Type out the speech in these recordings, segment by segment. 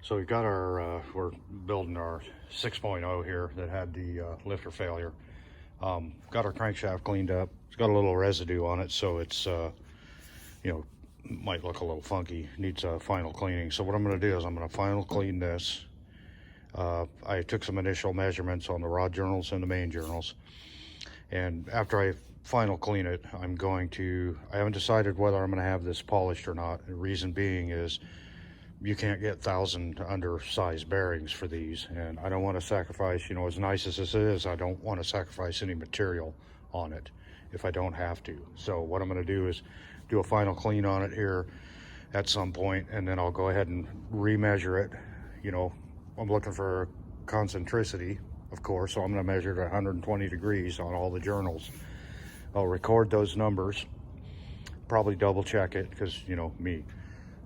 So we got our, we're building our 6.0 here that had the lifter failure. Got our crankshaft cleaned up. It's got a little residue on it, so it's, you know, might look a little funky. Needs a final cleaning. So what I'm going to do is I'm going to final clean this. I took some initial measurements on the rod journals and the main journals. And after I final clean it, I haven't decided whether I'm going to have this polished or not. The reason being is you can't get 1,000 undersized bearings for these, and I don't want to sacrifice, you know, as nice as this is, I don't want to sacrifice any material on it if I don't have to. So what I'm going to do is do a final clean on it here at some point, and then I'll go ahead and remeasure it. You know, I'm looking for concentricity, of course, so I'm going to measure it at 120 degrees on all the journals. I'll record those numbers, probably double check it because, you know, me.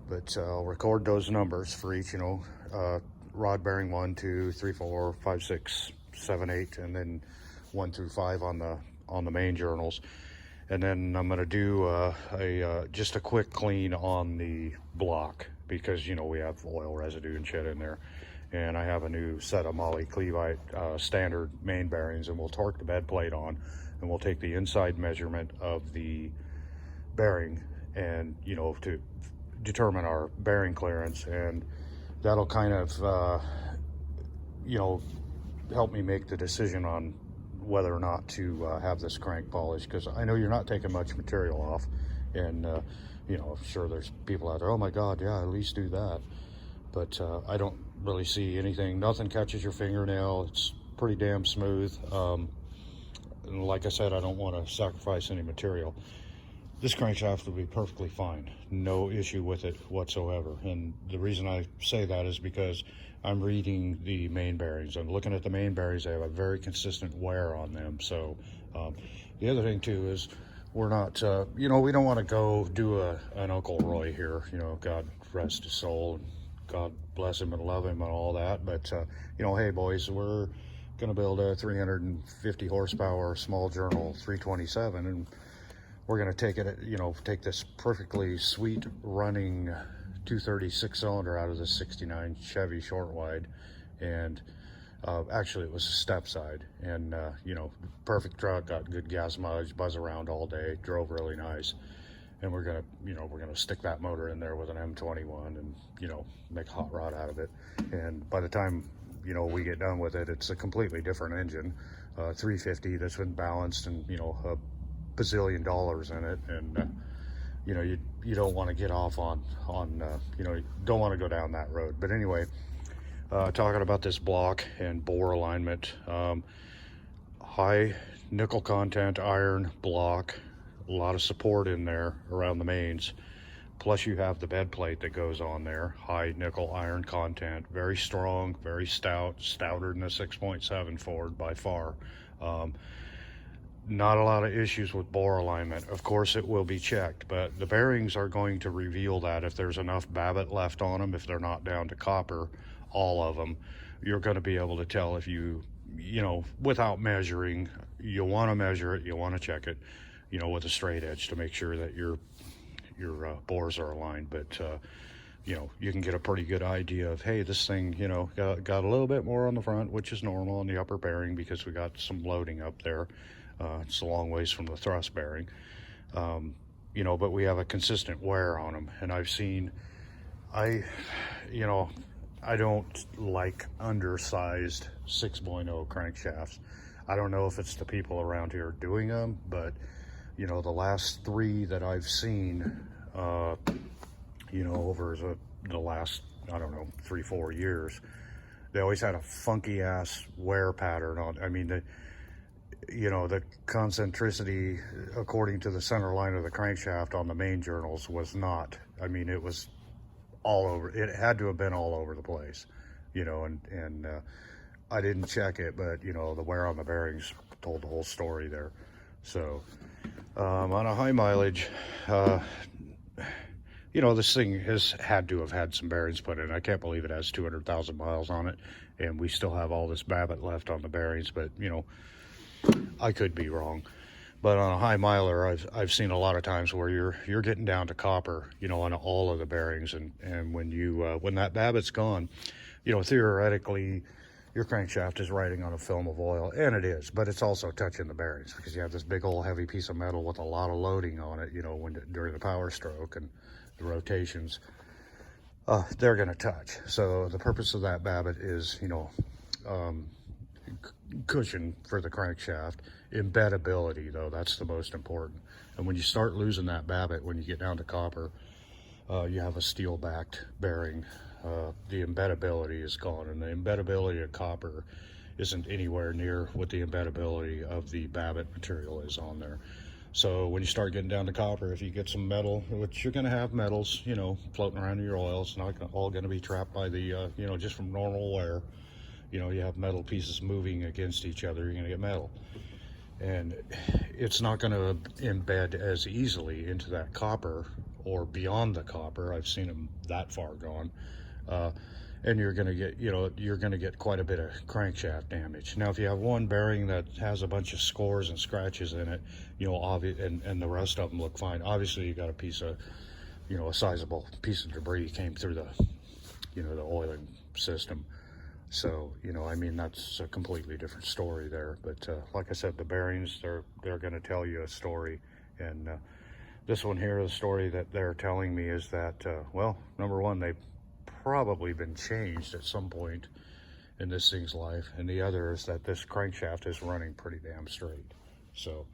But I'll record those numbers for each, you know, rod bearing 1, 2, 3, 4, 5, 6, 7, 8, and then 1 through 5 on the main journals. And then I'm going to do just a quick clean on the block because, you know, we have oil residue and shit in there. And I have a new set of Moly Cleveite standard main bearings, and we'll torque the bed plate on, and we'll take the inside measurement of the bearing and, you know, to determine our bearing clearance, and that'll kind of you know, help me make the decision on whether or not to have this crank polished, because I know you're not taking much material off, and you know, sure, there's people out there, oh my god, yeah, at least do that, but I don't really see anything. Nothing catches your fingernail. It's pretty damn smooth. And like I said, I don't want to sacrifice any material. This crankshaft will be perfectly fine, no issue with it whatsoever. And the reason I say that is because I'm reading the main bearings. I'm looking at the main bearings. They have a very consistent wear on them. So the other thing too is we're not, you know, we don't want to go do an Uncle Roy here, you know, God rest his soul, and God bless him and love him and all that. But, you know, hey boys, we're going to build a 350 horsepower small journal 327, and we're going to take it, you know, take this perfectly sweet running 236 cylinder out of the 69 Chevy short wide, and actually it was a step side, and you know, perfect truck, got good gas mileage, buzz around all day, drove really nice, and we're gonna, you know, we're gonna stick that motor in there with an M21 and, you know, make a hot rod out of it. And by the time, you know, we get done with it, it's a completely different engine, 350 that's been balanced, and, you know, a bazillion dollars in it, and you know, you don't want to get off on you know, you don't want to go down that road. But anyway, talking about this block and bore alignment, high nickel content iron block, a lot of support in there around the mains, plus you have the bed plate that goes on there, high nickel iron content, very strong, very stout, stouter than the 6.7 Ford by far. Not a lot of issues with bore alignment. Of course, it will be checked, but the bearings are going to reveal that if there's enough babbitt left on them, if they're not down to copper, all of them, you're going to be able to tell if you know, without measuring. You want to measure it, you want to check it, you know, with a straight edge to make sure that your bores are aligned. But you know, you can get a pretty good idea of, hey, this thing, you know, got a little bit more on the front, which is normal on the upper bearing because we got some loading up there. It's a long ways from the thrust bearing, you know, but we have a consistent wear on them. And I've seen, you know, I don't like undersized 6.0 crankshafts. I don't know if it's the people around here doing them, but, you know, the last 3 that I've seen, you know, over the last, I don't know, 3-4 years, they always had a funky ass wear pattern on. I mean, you know, the concentricity according to the center line of the crankshaft on the main journals was not, I mean, it was all over. It had to have been all over the place, you know, and I didn't check it, but, you know, the wear on the bearings told the whole story there. So on a high mileage, you know, this thing has had to have had some bearings put in. I can't believe it has 200,000 miles on it, and we still have all this babbitt left on the bearings, but, you know, I could be wrong. But on a high miler, I've seen a lot of times where you're getting down to copper, you know, on all of the bearings, and when you when that babbitt's gone, you know, theoretically, your crankshaft is riding on a film of oil, and it is, but it's also touching the bearings because you have this big old heavy piece of metal with a lot of loading on it, you know, during the power stroke and the rotations, they're going to touch. So the purpose of that babbitt is, you know, cushion for the crankshaft. Embeddability, though, that's the most important. And when you start losing that babbitt, when you get down to copper, you have a steel backed bearing, the embeddability is gone, and the embeddability of copper isn't anywhere near what the embeddability of the babbitt material is on there. So when you start getting down to copper, if you get some metal, which you're going to have metals, you know, floating around in your oil, it's not all going to be trapped by the, you know, just from normal wear. You know, you have metal pieces moving against each other, you're going to get metal. And it's not going to embed as easily into that copper or beyond the copper. I've seen them that far gone. And you're going to get, you know, you're going to get quite a bit of crankshaft damage. Now, if you have one bearing that has a bunch of scores and scratches in it, you know, and the rest of them look fine, obviously you got a piece of, you know, a sizable piece of debris came through the, you know, the oiling system. So, you know, I mean, that's a completely different story there. But like I said, the bearings, they're going to tell you a story. And this one here, the story that they're telling me is that, well, number one, they've probably been changed at some point in this thing's life. And the other is that this crankshaft is running pretty damn straight. So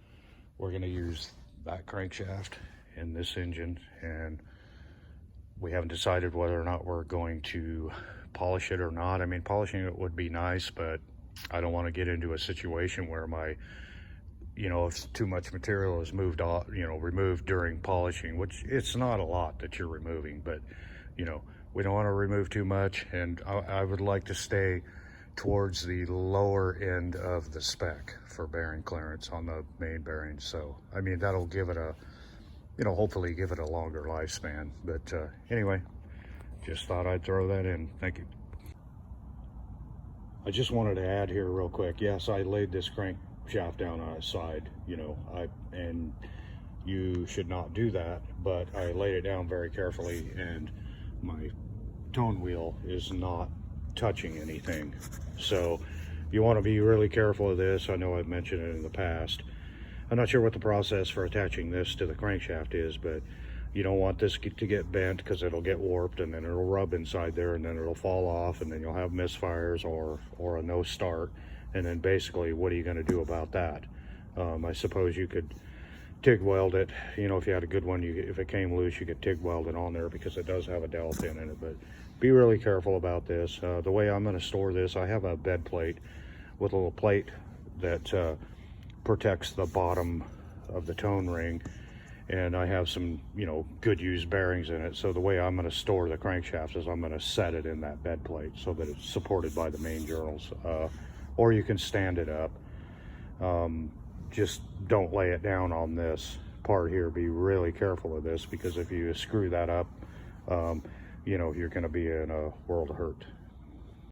we're going to use that crankshaft in this engine. And we haven't decided whether or not we're going to polish it or not. I mean, polishing it would be nice, but I don't want to get into a situation where my, you know, if too much material is moved off, you know, removed during polishing, which it's not a lot that you're removing, but, you know, we don't want to remove too much. And I would like to stay towards the lower end of the spec for bearing clearance on the main bearings. So, I mean, that'll give it a, you know, hopefully give it a longer lifespan. But anyway, just thought I'd throw that in. Thank you. I just wanted to add here real quick. Yes, I laid this crankshaft down on its side, you know, and you should not do that, but I laid it down very carefully, and my tone wheel is not touching anything. So you want to be really careful of this. I know I've mentioned it in the past. I'm not sure what the process for attaching this to the crankshaft is, but you don't want this to get bent because it'll get warped, and then it'll rub inside there, and then it'll fall off, and then you'll have misfires or a no start. And then basically, what are you going to do about that? I suppose you could TIG weld it. You know, if you had a good one, if it came loose, you could TIG weld it on there because it does have a dowel pin in it. But be really careful about this. The way I'm going to store this, I have a bed plate with a little plate that protects the bottom of the tone ring, and I have some, you know, good used bearings in it. So the way I'm going to store the crankshaft is I'm going to set it in that bed plate so that it's supported by the main journals, or you can stand it up. Just don't lay it down on this part here. Be really careful of this, because if you screw that up, you know, you're going to be in a world of hurt.